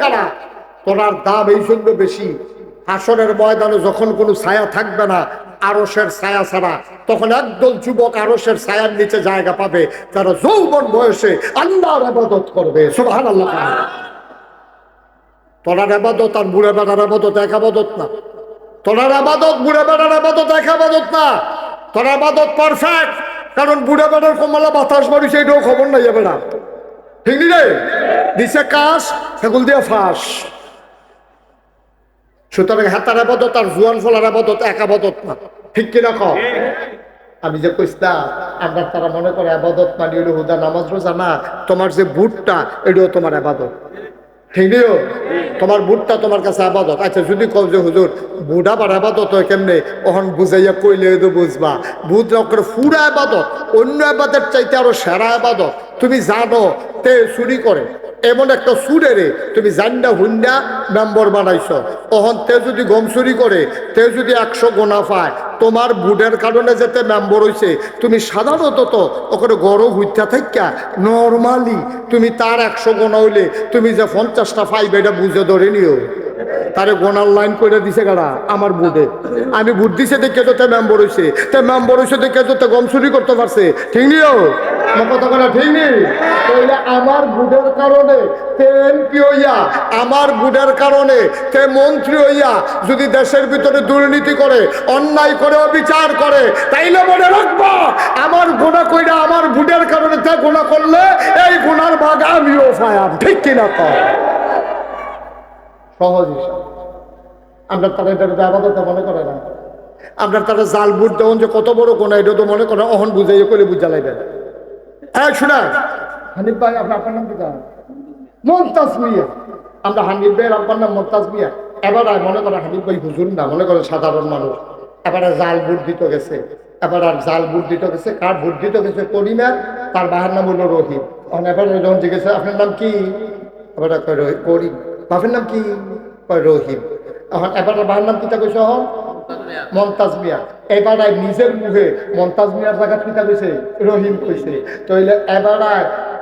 কারা? তোরার দাম এই জন্য বেশি, হাসরের ময়দানে যখন কোনো ছায়া থাকবে না, আরশের ছায়া ছাড়া, তখন একদল যুবক আরশের ছায়ার নিচে জায়গা পাবে, তারা যৌবন বয়সে আল্লাহর ইবাদত করবে। সুবহানাল্লাহ। তোরার ইবাদত আর বুড়ে বেড়ার ইবাদত এক ইবাদত না। তোরার ইবাদত বুড়ে বেড়ার ইবাদত এক ইবাদত না। তোর ইবাদত পারফেক্ট, কারণ বুড়ে বেড়ার কমলা বাতাস মারিছে এটাও খবর নাই বেড়া, ঠিক নি রে? দিছে কাশ, সেগুল দিয়ে ফাঁস। সুতরাং হাতার আবাদত আর জুয়ান ফলার আবাদত এক আবাদত না, ঠিক কিনা কও? আমি যে কইস্তা আপনার তারা মনে করে আবাদত মানে হলো হুদা নামাজ রোজা না, তোমার যে বুটটা এটাও তোমার আবাদত, ঠিক নিও? তোমার বুটটা তোমার কাছে আবাদত। আচ্ছা যদি কও যে হুজুর বুট আবার আবাদত হয় কেমনে, ওখান বুঝাইয়া কইলে তো বুঝবা। বুট করে ফুরা আবাদত, অন্য আবাদের চাইতে আরো সেরা আবাদত। তুমি জানো তে চুরি করে, এমন একটা সুরেরে তুমি জান্ডা হুন্ডা মেম্বর বানাইছো, তখন তে যদি গম চুরি করে, তে যদি 100 গোনা পায়, তোমার বুডের কারণে যেতে মেম্বর হইছে, তুমি সাধারণত তো ওখানে গড় হইতা থাকা নর্মালি তুমি তার 100 গোনা হইলে তুমি যে 50টা পাইবে এটা বুঝে ধরে নিও। তারে গোনার লাইন করে দিছে কারা? আমার বুডে। আমি বুট দিছে দেখে তো মেম্বর হইছে, তে মেম্বর হইছে দেখে তো গম চুরি করতে পারছে, ঠিক নিও? কথা বলা ঠিক নেই? তাইলে আমার বুডের কারণে তে এমপি হইয়া, আমার বুডের কারণে তে মন্ত্রী হইয়া যদি দেশের ভিতরে দুর্নীতি করে, অন্যায় করে, অবিচার করে, তাইলে মনে রাখবা আমার গুনাহ কইরা আমার বুডের কারণে তে গুনাহ করলে এই গুনার ভাগ আমিও পাইলাম, ঠিক কিনা কও? সহজ হিসাব। আমরা তারা এটা আবাদত মনে করে না। আমরা তারা জাল বুট দেন যে কত বড় গুনাহ এটা তো মনে করে, অহন বুঝাইয়া করে বুঝা লাগবে। শোনা হানিফ ভাই, আপনার নাম কি? মমতাজ মিয়া। আমরা হানিফ ভাইয়ের আপনার নাম মমতাজ মিয়া। এবার মনে করে হানিফ ভাই হুজুর না, মনে করে সাধারণ মানুষ। এবার জাল ভোট দিতে গেছে, এবার আর জাল ভোট দিতে গেছে, কার ভোট দিতে গেছে? করিমের, তার বাবার নাম হলো রহিম। এবার যখন জিজ্ঞেস আপনার নাম কি, এবার করিম। বাপের নাম কি? রহিম। এখন এবার বাবার নাম কিতা কইছে? মমতাজ মিয়া। এবার নিজের মুখে মমতাজ মিয়ার জায়গা কিতা কইছে? রহিম কইছে। তাইলে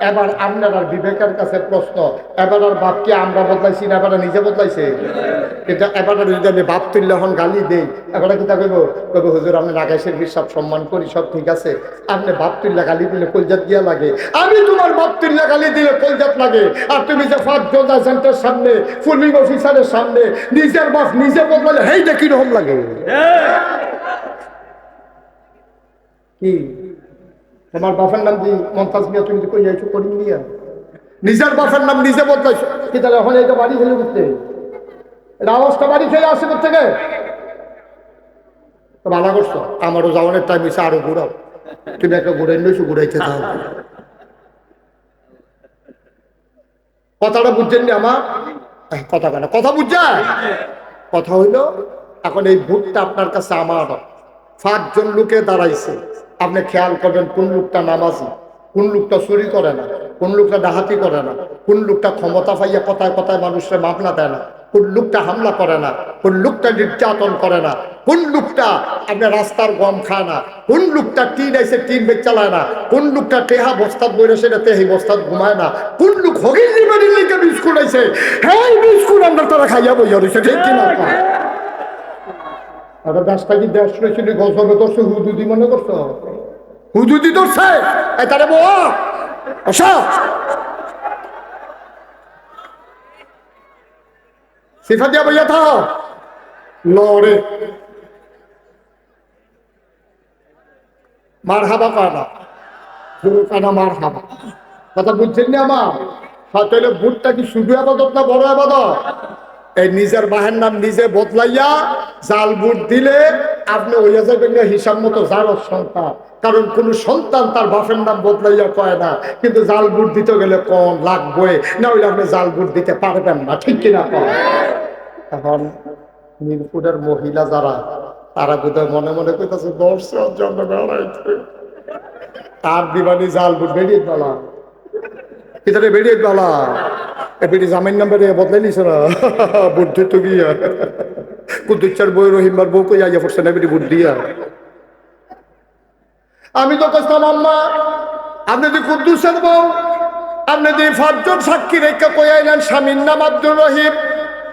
এবার আপনার আর বিবেকের কাছে প্রশ্ন, এবার আর বাপকে আমরা বদলাইছি না, এবার নিজে বদলাইছে? কিন্তু এবার যদি আমি বাপ তুল্য হন গালি দেই, এবার কিতা কইব? কইব হুজুর আপনি নাগাইশের বিশ্বাস সম্মান করি, সব ঠিক আছে, আপনি বাপ তুল্য গালি দিলে কলজাত দিয়া লাগে, আমি তোমার বাপ তুল্য গালি দিলে কলজাত লাগে। আর তুমি যে ফার্স্ট জজ এজেন্টের সামনে, পুলিশ অফিসারের সামনে নিজের বাপ নিজে বদলালে হেইটা কিরকম লাগে? কি তোমার বাপের নাম কি মমতাজ মিয়া? তুমি কই যাইছো করিম মিয়া? নিজের বাপের নাম নিজে বদলাইছো কি? তাহলে এখন এইটা বাড়ি খেলে উঠতে, এটা আওয়াজটা বাড়ি খেয়ে আসে থেকে তো ভালো করছো। আমারও যাওয়ানোর টাইম হয়েছে, আরো ঘুরাও। তুমি একটা ঘুরাই নিয়েছো, ঘুরাইতে থাও। কথাটা বুঝছেন নি আমার? কথা কেন কথা বুঝছেন? কথা হইলো এখন এই ভোটটা আপনার কাছে আমার। 5 জন লোকে দাঁড়াইছে, আপনি খেয়াল করবেন কোন লোকটা নামাজি, কোন লোকটা চুরি করে না, কোন লোকটা ডাহাতি করে না, কোন লোকটা ক্ষমতা পাইয়া কথায় কথায় মানুষের মামলা দেয় না, কোন লোকটা হামলা করে না, কোন লোকটা নির্যাতন করে না, কোন লোকটা আপনার রাস্তার গম খায় না, কোন লোকটা টিন আইসে টিন বেচ চালায় না, কোন লোকটা টেহা বস্তাত বইরে সেটা তেহি বস্তাত ঘুমায় না, কোন লোক হগির নিবাড়ির লিখে বিস্কুট আইসে, হ্যাঁ বিস্কুট আমরা তারা খাইয়া বইয়া রয়েছে, ঠিক কিনা? রাস্তা কি দেশ রয়েছিল গজবে ধরছে, হুদুদি মনে করছো? হুদুদি ধরছে তারে সিফা দিয়া বইয়া থাও লড়ে মার হাবা কানা কানা মার হাবা। কথা বুঝছেন না আমার? তাহলে ভোটটা কি শুধু আবাদত না বড় আবাদত? এই নিজের বাহের নাম নিজে বদলাইয়া জাল ভোট দিলে আপনি হইয়া যাবেন হিসাব মতো জালর সন্তান। কারণ কোন সন্তান তার বাপের নাম বদলাইয়া কয় না, কিন্তু জাল ভোট দিতে গেলে কোন লাগবে না, হইলে আপনি জাল ভোট দিতে পারবেন না, ঠিক কিনা কয়? এখন মিরপুরের মহিলা যারা, তারা বোধহয় মনে মনে কইতাছে 10 জন্য বেড়াইছে, তার দিবানি জাল ভোট বেরিয়ে বলা ভিতরে বেরিয়ে বলা এপিটি জামাইন নাম্বারে বদলাই নিছে না বুদ্ধি তো গিয়া কুদ্দুচ্চার বই রহিমবার বউ কই আইয়া পড়ছে না বেটি বুদ্ধিয়া। আমি তো কইতাম আম্মা আপনি যদি কুদ্দুসের বউ, আপনি যে 5 জন সাক্ষী রেখে কই আইলেন স্বামীর নাম আব্দুর রহিম,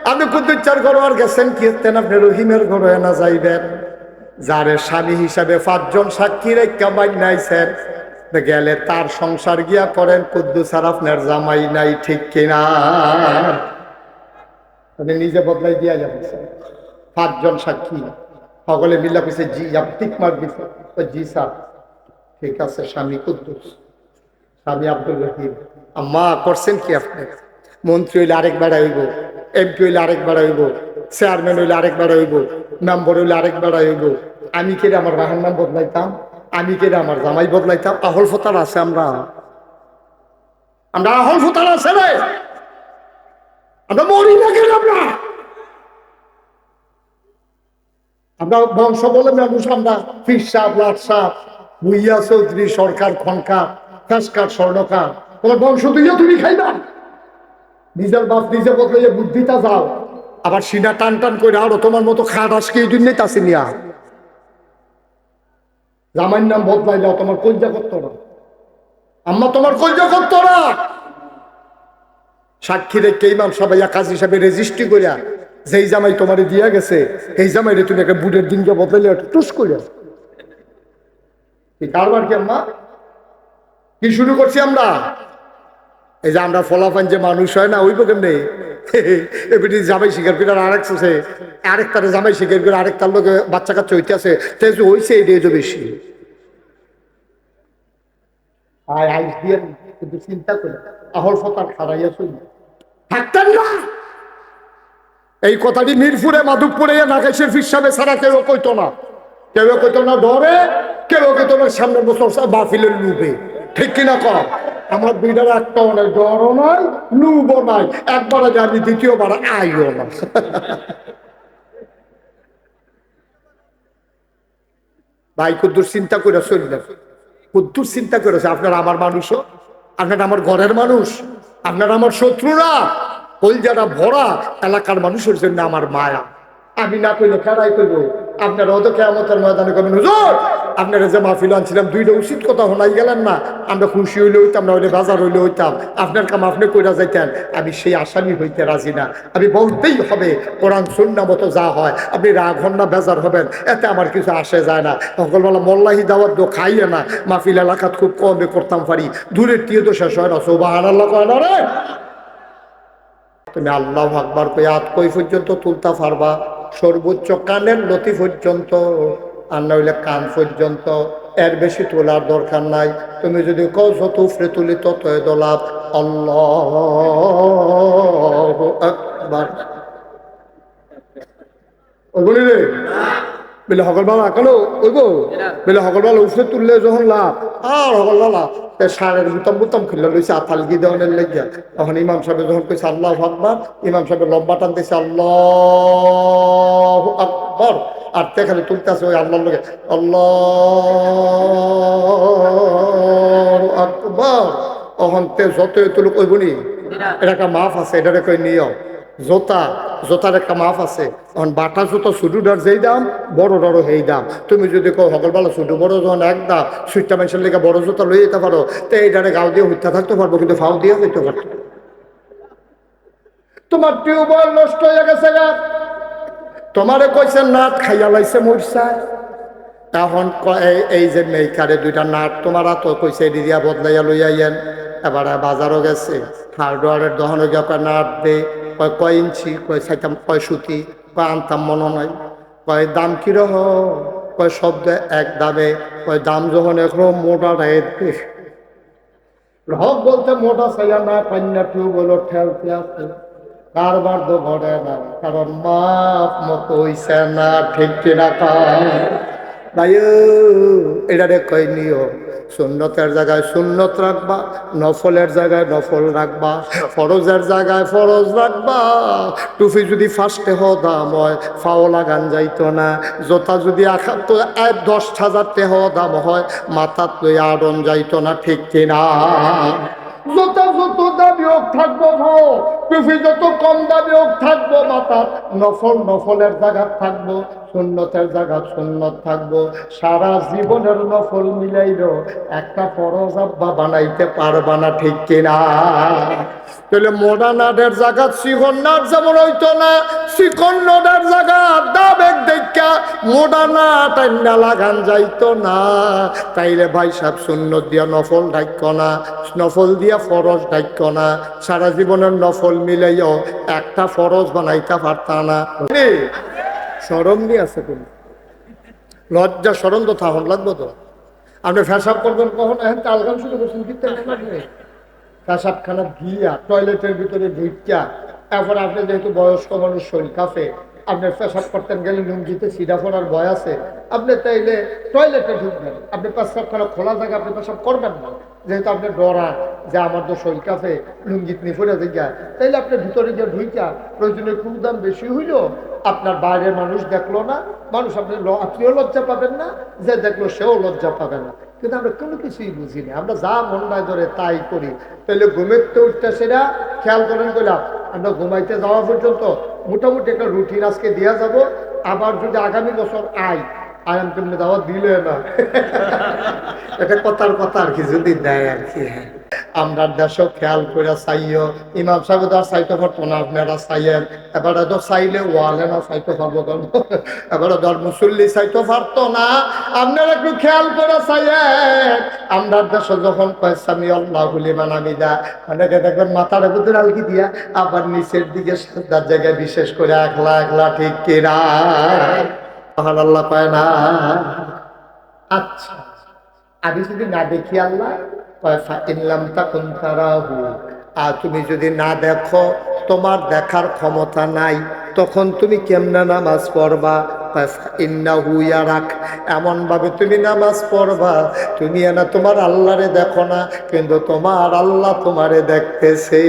আপনি কুদ্দুচ্চার ঘর গেছেন কি হতেন আপনি রহিমের ঘরে না যাইবেন? যারে স্বামী হিসাবে 5 জন সাক্ষী রেখে বানাইছেন গেলে তার সংসার গিয়া করেন, কুদ্দুস আর আপনার জামাই নাই, ঠিক কিনা? আপনি নিজে বদলাই দিয়া যাবেন। 5 জন সাক্ষী সকলে মিল্লা কইছে জি, টিক মার দিছে, জি স্যার ঠিক আছে, স্বামী কুদ্দুস, স্বামী আব্দুল রহিম। আম্মা করছেন কি আপনি? মন্ত্রী হইলে আরেক বেড়া হইব, এমপি হইলে আরেক বেড়া হইব, চেয়ারম্যান হইলে আরেক বেড়া হইব, মেম্বার হইলে আরেক বেড়া হইব। আমি কেটে আমার বাহার নাম বদলাইতাম, আমি কেটে আমার জামাই বদলাইতাম। আহল ফতার আছে, আমরা আমরা আহল ফতার আছে রে, আমরা মরি না কেন? আমরা বংশ বলে মানুষ, আমরা পীর সাহেব, লাট সাহেব, ভুইয়া চৌধুরী, সরকার, খনকার, ফেসকার, স্বর্ণকার, তোমার বংশ তুইও তুমি খাইবা। নিজের বাপ নিজে বদলে বুদ্ধিটা যাও, আবার সিনা টান টান করে আরো তোমার মতো খাট আজকে এই জন্যই তাছে নিয়া জামাইর নাম বদলাইলেও তোমার কলজা করতো না, আম্মা তোমার কলজা করতো না। সাক্ষী রেখে ইমাম সবাই কাজী হিসাবে রেজিস্ট্রি করিয়া যেই জামাই তোমারে দিয়া গেছে এই জামাইরে তুমি একটা বুড়ের দিনকে বদলাইলে টুস করিয়া কারবার কি আম্মা? কি শুরু করছি আমরা? এই যে আমরা ফলাফান যে মানুষ হয় না, ওইব কেমনে এবারে জামাই শিকার করে আরেক আছে, আরেকটারে জামাই শিকার করে আরেকটার লোকে বাচ্চা কাচ্চা হইতে আছে, হইছে এই রেজও বেশি। আয় আইস দিয়ে কিন্তু চিন্তা করে আহল ফতার খারাইয়া চলি থাকতেন না। এই কথাটি মিরপুরে, মাধবপুরে, নাগেশের ফিরসাবে ছাড়া কেউ কইতো না, কেউ কইতো না ডরে, কেউ কইতো না সামনের বছর বাফিলের লুবে, ঠিক কিনা কর? আমার দুইটার একটা অনেক ডরও নাই, লুবও নাই, একবার আগে আমি দ্বিতীয়বার আইও না। ভাই কুদ্দুর চিন্তা করে চললেন, কুদ্দুর চিন্তা করেছে আপনার আমার মানুষও, আপনার আমার ঘরের মানুষ, আপনার আমার শত্রুরা, কলজাটা ভরা এলাকার মানুষের জন্য আমার মায়া। আমি না কইলে খেলাই করবো, আপনারা অত কেয়ামতের ময়দানে করবেন হুজুর আপনারা যে মাহফিল আনছিলাম দুইটা উচিত কথা শোনাই গেলেন না, আমরা খুশি হইলে হইতাম, না হইলে বাজার হইলে হইতাম, আপনার কাম আপনি কইরা যাইতেন। আমি সেই আসামি হইতে রাজি না, আমি বলতেই হবে কোরআন সুন্নাহ মতো যা হয়, আপনি রাগ হন না, বেজার হবেন, এতে আমার কিছু আসে যায় না। সকালবেলা মোল্লাহি দাওয়াত দো খাইয়ে না, মাহফিল এলাকাত খুব কমে করতাম পারি, দূরের টিয়ে তো শেষ হয় না, সুবহানাল্লাহ কয় না রে? তুমি আল্লাহু আকবার কই হাত কই পর্যন্ত তুলতা পারবা? সর্বোচ্চ কানের লতি পর্যন্ত, আর না হইলে কান পর্যন্ত, এর বেশি তোলার দরকার নাই। তুমি যদি কও যত উফরে তুলি ততই দোলাপ। আল্লাহু আকবার ওইগুলি রে বেলে সকালবেলা কেন ওইব বেলে সকালবেলা উফরে তুললে যখন লাভ আর সকালবেলা সারের বুতাম বুতাম খুললে লইছে আথালগি দেওয়ানের লেগে, তখন ইমাম সাহেব যখন কইছে আল্লাহু আকবার, ইমাম সাহেব লম্বা টান দিয়েছে আল্লাহু আকবার, আর খালি তুলতেছে ওই আল্লাহর লগে আল্লাহু আকবার। তখন যতই তুলুক ওইগুনি এটা একটা মাফ আছে, এটারে কই নিয়ম। জোতার একটা মাফ আছে, এখন বাটা জুতো ছোটটার যেই দাম বড়টারও সেই দাম। তুমি যদি কেউ সকালবেলা ছোট বড় যখন এক দাম সুইটটা মানুষের লেগে বড় জুতা লই যেতে পারো, তো এইটারে গাও দিয়ে হইতে থাকতে পারবো, কিন্তু ফাও দিয়ে হইতে পারতো। তোমার টিউবওয়েল নষ্ট হয়ে গেছে গা, তোমারে কইছে নাট খাইয়া লাইছে মরছা, এখন এই যে মেইকারে দুইটা নাট তোমার তো কইছে দিয়া বদলাইয়া লইয়াইয়েন। এবারে বাজারও গেছে, হার্ডওয়ারের দোকানে গিয়ে কয় নাট দে, কয় কয় ইঞ্চি, কয় চাইতাম, কয় সুতি, কয় আনতাম মনে নাই, কয় দাম কিরকম, কয় শব্দ এক দামে, কয় দাম যখন এখন মোটা রেট হক বলতে মোটা চাইয়া না পান্না টিউবওয়েল ঠেলতে আছে, কারবার তো ঘটে না, কারণ মাপ মতো হইছে না, ঠিক কিনা ভাই? এটারে কই নিয়ম, সুন্নতের জায়গায় সুন্নত রাখবা, নফলের জায়গায় নফল রাখবা, ফরজের জায়গায় ফরজ রাখবা। টুপি যদি ফার্স্টে দাম হয় ফাও লাগান যাইতো না, জোতা যদি 10,000 টাকা দাম হয় মাথাত লই আড়ন যাইতো না, ঠিক কিনা? যত যত দামি হোক থাকবো ভাও, টুপি যত কম দামি হোক থাকবো মাথা, নফল নফলের জায়গা থাকবো, সুন্নতের জায়গা সুন্নত থাকবো। সারা জীবনের নফল মিলাইল একটা ফরজ আব্বা বানাইতে পারবা না, ঠিক কিনা? তাহলে মোডানাদের জায়গা চিকন্নার যেমন হইতো না, চিকন্নদের জায়গা দাবেক দেখা মোডানা টাইনা লাগান যাইতো না। তাইলে ভাই সাহেব সুন্নত দিয়া নফল ডাক্য না, নফল দিয়া ফরজ ডাক্য না, সারা জীবনের নফল মিলাইও একটা ফরজ বানাইতে পারতা না। শরম নিয়ে আছে তুমি, লজ্জা শরম তো থাকুন লাগবো তো। আপনি ফেসাব করবেন কখন? এখন তালগান শুরু করছেন, কীর্তন লাগবে পেশাবখানা গিয়া টয়লেটের ভিতরে ঢুকিয়া, এরপর আপনি যেহেতু বয়স্ক মানুষ শরীর কাফে, আপনি পেশাব করতেন গেলে লুঙ্গিতে সিধা পড়ার ভয় আছে, আপনি তাইলে টয়লেটে ঢুকবেন, আপনি পেশাবখানা খোলা জায়গা আপনি পেশাব করবেন না, যেহেতু আপনি ডরান যে আমার তো শরীর কাফে লুঙ্গিত নিয়ে পড়ে যায়, তাইলে আপনি ভিতরে গিয়ে ঢুকিয়া প্রয়োজনে খুব দাম বেশি হইল, আপনার বাইরের মানুষ দেখলো না, মানুষ আপনি আপনিও লজ্জা পাবেন না, যে দেখলো সেও লজ্জা পাবে না। কিন্তু আমরা কোনো কিছুই বুঝি না, আমরা যা মন নাই ধরে তাই করি। তাহলে ঘুমেতে উঠতে সেটা খেয়াল করেন কইলাম, আমরা ঘুমাইতে যাওয়া পর্যন্ত মোটামুটি একটা রুটিন আজকে দেওয়া যাব। আবার যদি আগামী বছর আয়াম তুমি দাওয়াত দিলে না, এটা কথার কথা আর কি, যদি দেয় আর কি। হ্যাঁ, আমরা দেশও খেয়াল করে চাইও, ইমাম সাহেব তো আর চাইতে পারতো না, আপনারা চাইয়েন, এবারে তো চাইলে ওয়ালে না চাইতে পারবো কেন, এবারে ধর মুসল্লি চাইতে পারতো না, আপনারা একটু খেয়াল করে চাইয়েন। আমরা দেশে যখন পয়সামি আল্লাহ লিমান হামিদা, অনেকে দেখবেন মাথার ভিতরে আলকি দিয়া আবার নিচের দিকে সাজদার জায়গায় বিশেষ করে একলা একলা, ঠিক কিনা? আল্লাহ পায় না। আচ্ছা, আমি যদি না দেখি আল্লাহ, আর তুমি যদি না দেখো, তোমার দেখার ক্ষমতা নাই, তখন তুমি কেমনে নামাজ পড়বা? এমন ভাবে তুমি নামাজ পড়বা, তুমি না তোমার আল্লাহরে দেখো না, কিন্তু তোমার আল্লাহ তোমারে দেখতেছে।